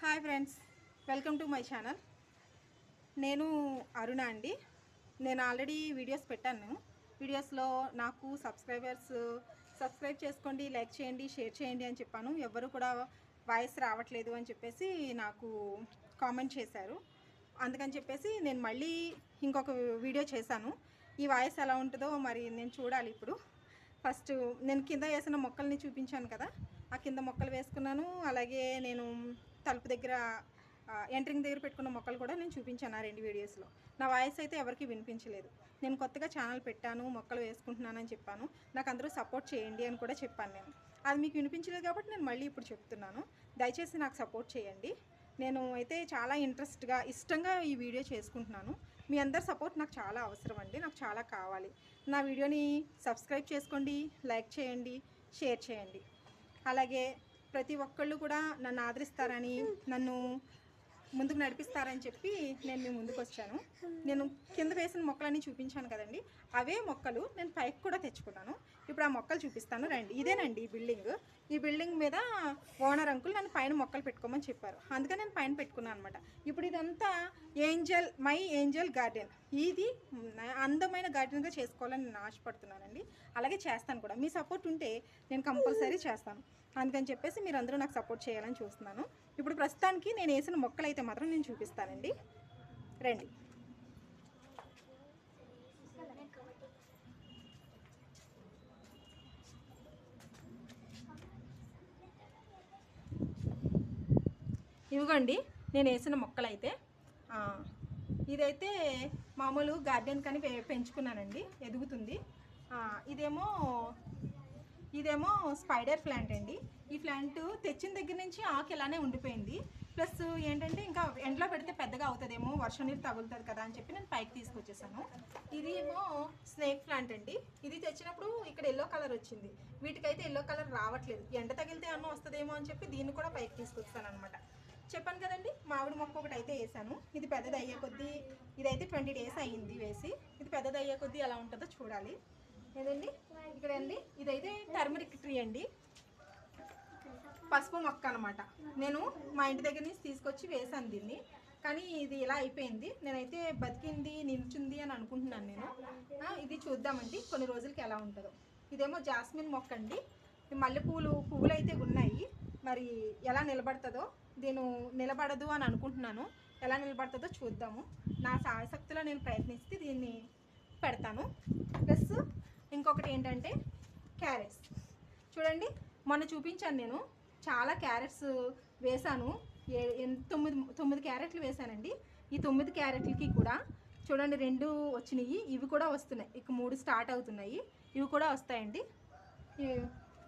Hi friends, welcome to my channel. నేను అరుణ అండి. నేను ఆల్రెడీ వీడియోస్ పెట్టాను. వీడియోస్లో నాకు సబ్స్క్రైబ్ చేసుకోండి, లైక్ చేయండి, షేర్ చేయండి అని చెప్పాను. ఎవ్వరు కూడా వాయిస్ రావట్లేదు అని చెప్పేసి నాకు కామెంట్ చేశారు. అందుకని చెప్పేసి నేను మళ్ళీ ఇంకొక వీడియో చేశాను. ఈ వాయిస్ ఎలా ఉంటుందో మరి నేను చూడాలి. ఇప్పుడు ఫస్ట్ నేను కింద వేసిన మొక్కల్ని చూపించాను కదా, ఆ కింద మొక్కలు వేసుకున్నాను. అలాగే నేను తలుపు దగ్గర ఎంట్రింగ్ దగ్గర పెట్టుకున్న మొక్కలు కూడా నేను చూపించాను ఆ 2 వీడియోస్లో. నా వాయిస్ అయితే ఎవరికి వినిపించలేదు. నేను కొత్తగా ఛానల్ పెట్టాను, మొక్కలు వేసుకుంటున్నానని చెప్పాను. నాకు అందరూ సపోర్ట్ చేయండి అని కూడా చెప్పాను. నేను అది మీకు వినిపించలేదు కాబట్టి నేను మళ్ళీ ఇప్పుడు చెప్తున్నాను. దయచేసి నాకు సపోర్ట్ చేయండి. నేను అయితే చాలా ఇష్టంగా ఈ వీడియో చేసుకుంటున్నాను. మీ అందరి సపోర్ట్ నాకు చాలా అవసరం అండి, నాకు చాలా కావాలి. నా వీడియోని సబ్స్క్రైబ్ చేసుకోండి, లైక్ చేయండి, షేర్ చేయండి. అలాగే ప్రతి ఒక్కళ్ళు కూడా నన్ను ఆదరిస్తారని, నన్ను ముందుకు నడిపిస్తారని చెప్పి నేను మీ ముందుకు వచ్చాను. నేను కింద వేసిన మొక్కలన్నీ చూపించాను కదండి, అవే మొక్కలు నేను పైకి కూడా తెచ్చుకున్నాను. ఇప్పుడు ఆ మొక్కలు చూపిస్తాను రండి. ఇదేనండి ఈ బిల్డింగ్ మీద ఓనర్ అంకుల్ నన్ను పైన మొక్కలు పెట్టుకోమని చెప్పారు. అందుకని నేను పైన పెట్టుకున్నాను అనమాట. ఇప్పుడు ఇదంతా మై ఏంజల్ గార్డెన్. ఇది అందమైన గార్డెన్గా చేసుకోవాలని నేను ఆశపడుతున్నానండి. అలాగే చేస్తాను కూడా. మీ సపోర్ట్ ఉంటే నేను కంపల్సరీ చేస్తాను. అందుకని చెప్పేసి మీరు అందరూ నాకు సపోర్ట్ చేయాలని చూస్తున్నాను. ఇప్పుడు ప్రస్తుతానికి నేను వేసిన మొక్కలు అయితే మాత్రం నేను చూపిస్తానండి. రండి. ఇవిగోండి నేను వేసిన మొక్కలు అయితే. ఇదైతే మామూలు గార్డెన్ కానీ పెంచుకున్నానండి, ఎదుగుతుంది. ఇదేమో స్పైడర్ ప్లాంట్ అండి. ఈ ప్లాంట్ తెచ్చిన దగ్గర నుంచి ఆకు ఇలానే ఉండిపోయింది. ప్లస్ ఏంటంటే ఇంకా ఎండలో పెడితే పెద్దగా అవుతుందేమో, వర్షం నీరు తగులుతుంది కదా అని చెప్పి నేను పైకి తీసుకొచ్చేసాను. ఇది ఏమో స్నేక్ ప్లాంట్ అండి. ఇది తెచ్చినప్పుడు ఇక్కడ ఎల్లో కలర్ వచ్చింది. వీటికైతే ఎల్లో కలర్ రావట్లేదు. ఎండ తగిలితే అన్న వస్తుందేమో అని చెప్పి దీన్ని కూడా పైకి తీసుకొచ్చాను అనమాట. చెప్పాను కదండి, మామిడి మొక్క ఒకటి అయితే వేసాను. ఇది పెద్దది అయ్యే కొద్దీ, ఇదైతే 20 days అయ్యింది వేసి. ఇది పెద్దది అయ్యే కొద్దీ ఎలా ఉంటుందో చూడాలి. ఏదండి ఇక్కడ అండి, ఇదైతే టర్మరిక్ ట్రీ అండి, పసుపు మొక్క అనమాట. నేను మా ఇంటి దగ్గర నుంచి తీసుకొచ్చి వేసాను దీన్ని. కానీ ఇది ఇలా అయిపోయింది. నేనైతే బతికింది, నిల్చుంది అని అనుకుంటున్నాను నేను. ఇది చూద్దామండి కొన్ని రోజులకి ఎలా ఉంటుందో. ఇదేమో జాస్మిన్ మొక్క అండి. పువ్వులు అయితే ఉన్నాయి. మరి ఎలా నిలబడుతుందో, నిలబడదు అని అనుకుంటున్నాను. ఎలా నిలబడుతుందో చూద్దాము. నా శాయశక్తిలో నేను ప్రయత్నిస్తే దీన్ని పెడతాను. ప్లస్ ఇంకొకటి ఏంటంటే క్యారెట్స్ చూడండి. మొన్న చూపించాను, నేను చాలా క్యారెట్స్ వేసాను. 9 క్యారెట్లు వేసానండి. ఈ 9 క్యారెట్లకి కూడా చూడండి 2 వచ్చినాయి. ఇవి కూడా వస్తున్నాయి. ఇక 3 స్టార్ట్ అవుతున్నాయి. ఇవి కూడా వస్తాయండి.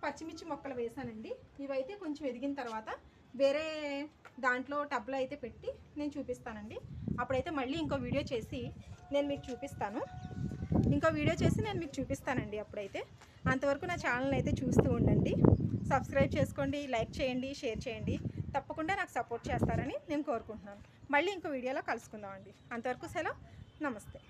పచ్చిమిర్చి మొక్కలు వేసానండి. ఇవైతే కొంచెం ఎదిగిన తర్వాత వేరే దాంట్లో టబ్లో అయితే పెట్టి నేను చూపిస్తానండి. అప్పుడైతే మళ్ళీ ఇంకో వీడియో చేసి నేను మీకు చూపిస్తానండి. అప్పుడైతే అంతవరకు నా ఛానల్ అయితే చూస్తూ ఉండండి. సబ్స్క్రైబ్ చేసుకోండి, లైక్ చేయండి, షేర్ చేయండి. తప్పకుండా నాకు సపోర్ట్ చేస్తారని నేను కోరుకుంటున్నాను. మళ్ళీ ఇంకో వీడియోలో కలుసుకుందామండి. అంతవరకు సెలవు, నమస్తే.